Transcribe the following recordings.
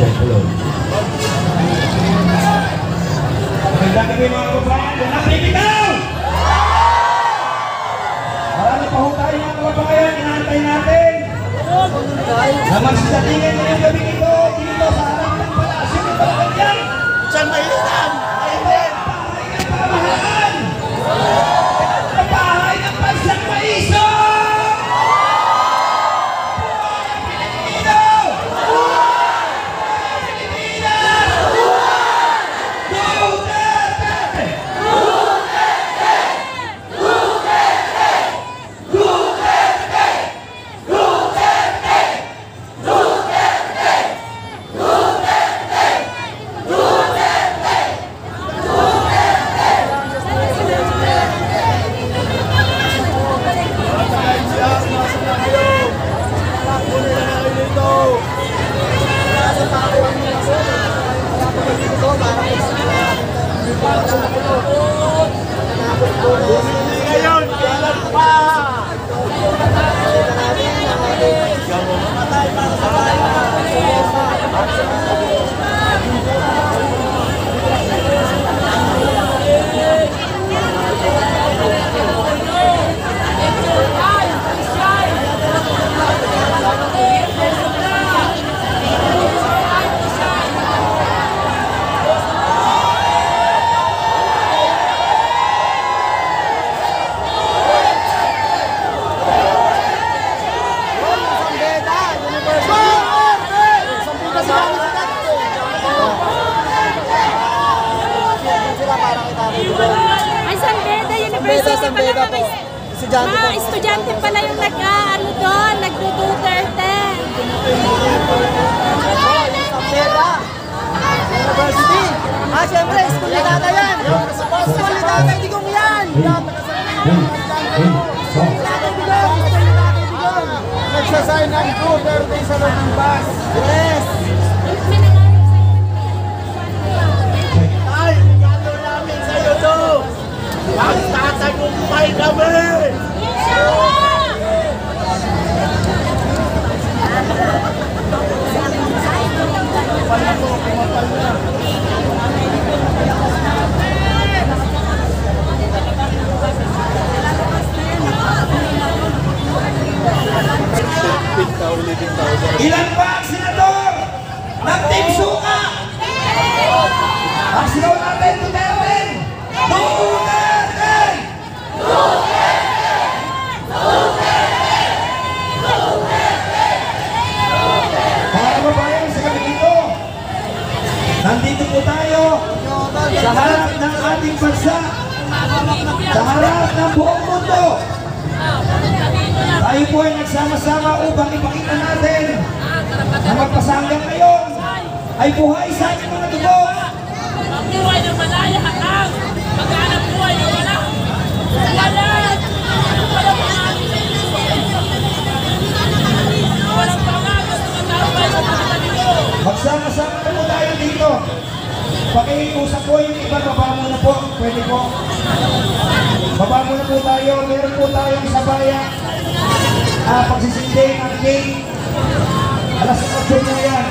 Hello. Magandang gabi mga kababayan. Nakikitaw! Marami pa ho tayo mga kababayan. Inaantay natin. Na magsisatingin ngayong gabi ito dito sa harap ng palasyo ng Malacanang. Diyan mahilan! Mahilan! Bahay ng pamahalaan! Ang bahay ng bansang maiso! Ngayon, kailan pa? Ay, San Beda University pala kami. Mga estudyante pala yung nag-ano doon, nagdo-Duterte. San Beda University. Siyempre, school ni Tata yan. School ni Tata Digong yan. Nagsasign ng Duterte sa loob ng bus. Yes. Ay, regalo namin sa'yo to. Magtatagumpay kami. Ilan pa ang senador ng Team Suka? Ang sigaw natin, Duterte! Duterte! Duterte! Duterte! Duterte! Mga kababayan sa gabi dito, nandito po tayo sa harap ng ating bansa, sa harap ng buong mundo. Tayo po ay nagsama-sama upang ipakita natin na magpasanggang ngayon ay buhay sa ating mga dugo. Ang buhay ng malaya hatang, maghanap buhay ng wala. Walang pangalas na matapay sa mga dito. Magsama-sama na po tayo dito. Pakiusap po yung iba, baba muna po. Pwede po. Baba muna po tayo. Meron po tayong sabayan. Pagsisindi ng gate. Alas 8 na yan.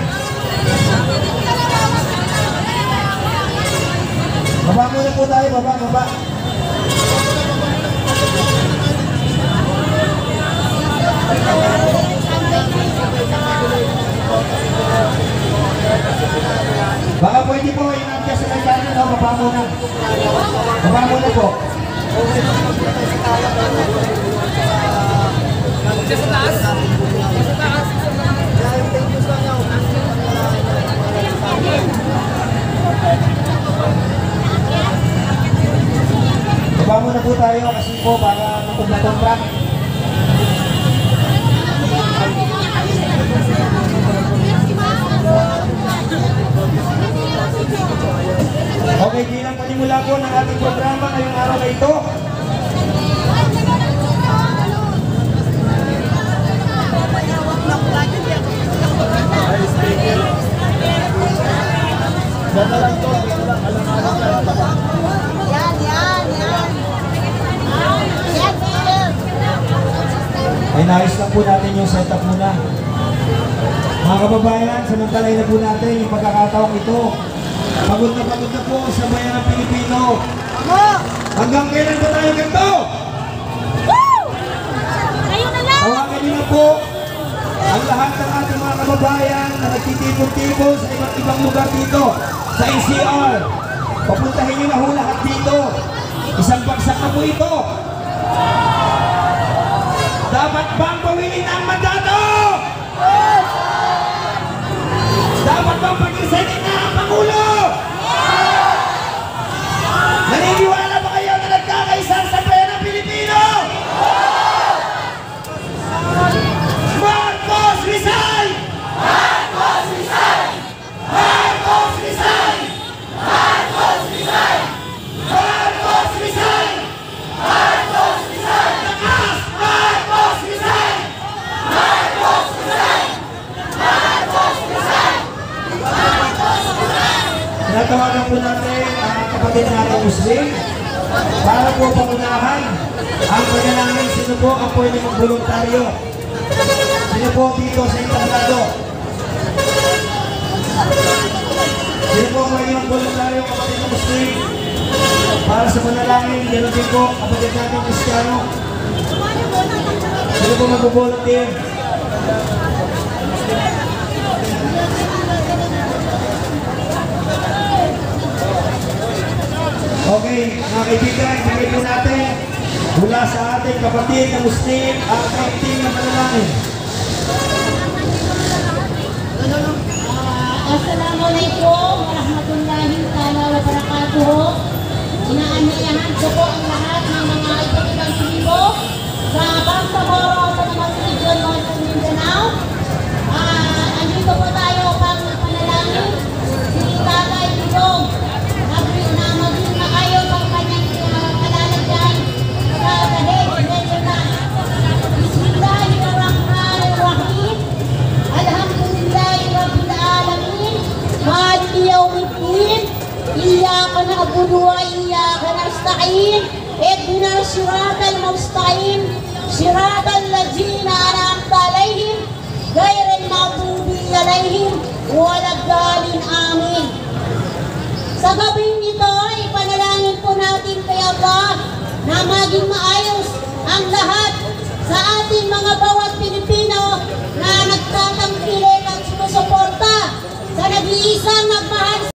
Baba muna po tayo. Baba. Baka pwede po inangkas sa kanya na baba muna. Baba muna po. Sa taas? Sa taas? Baba muna po tayo kasi po para matong-matong. Okay, bilang panimula po ng ating programa ngayong araw na ito. Ay, nais lang po natin yung setup muna. Mga kababayan, samantalay na po natin yung pagkakataong ito. Pagod na po sa bayan ng Pilipino. Hanggang kailan ba tayo ganito? Woo! Kayo na lang! Tawagan niyo na po ang lahat ng ating mga kababayan na nagtitipon-tipon sa iba't ibang lugar dito sa NCR. Papuntahin niyo na ho lahat dito. Isang bagsak na po ito. Dapat bang pawilin ang mandato? Dapat bang pag-resignin na ang Pangulo? Naniniwala ba kayo na nagkakaisang sa bayan ng Pilipino? Marcos resign! Marcos resign! Marcos resign! Marcos resign! Marcos resign! Marcos resign! Lakas! Marcos resign! Marcos resign! Marcos resign! Tinatawagan po natin ang kapatid natin Muslim para po pangunahan ang paglalangin. Sino po ang pwede mag-voluntaryo? Sino po dito sa entablado? Sino po pwede mag-voluntaryo kapatid na Muslim para sa panalangin? Ganoon din po kapatid natin Kristiyano. Sino po mag-volunteer? Okay, mga kaibigan, bigay po natin mula sa ating kapatid na Muslim ang kaunting na panalangin. Assalamualaikum warahmatullahi wabarakatuh. Inaanyayahan ko po ang lahat ng mga iba't-ibang tribo sa Bangsamoro sa Namas Region, Northern Mindanao. Andito po tayo upang panalangin si Tatay Digong na maging maayon ang kanyang kalalagyan sa dahil medyo na Bismillahirrahmanirrahim. Alhamdulillahi Rabbil Alamin. Maliki yawmiddin. Iyyaka na'budu wa iyyaka nasta'in. Ihdinas siratal mustaqim. Siratal ladzina an'amta 'alaihim ghairil maghdubi 'alaihim waladdallin. Amin. Sa gabing ito, ipanalangin po natin kay Allah na maging maayon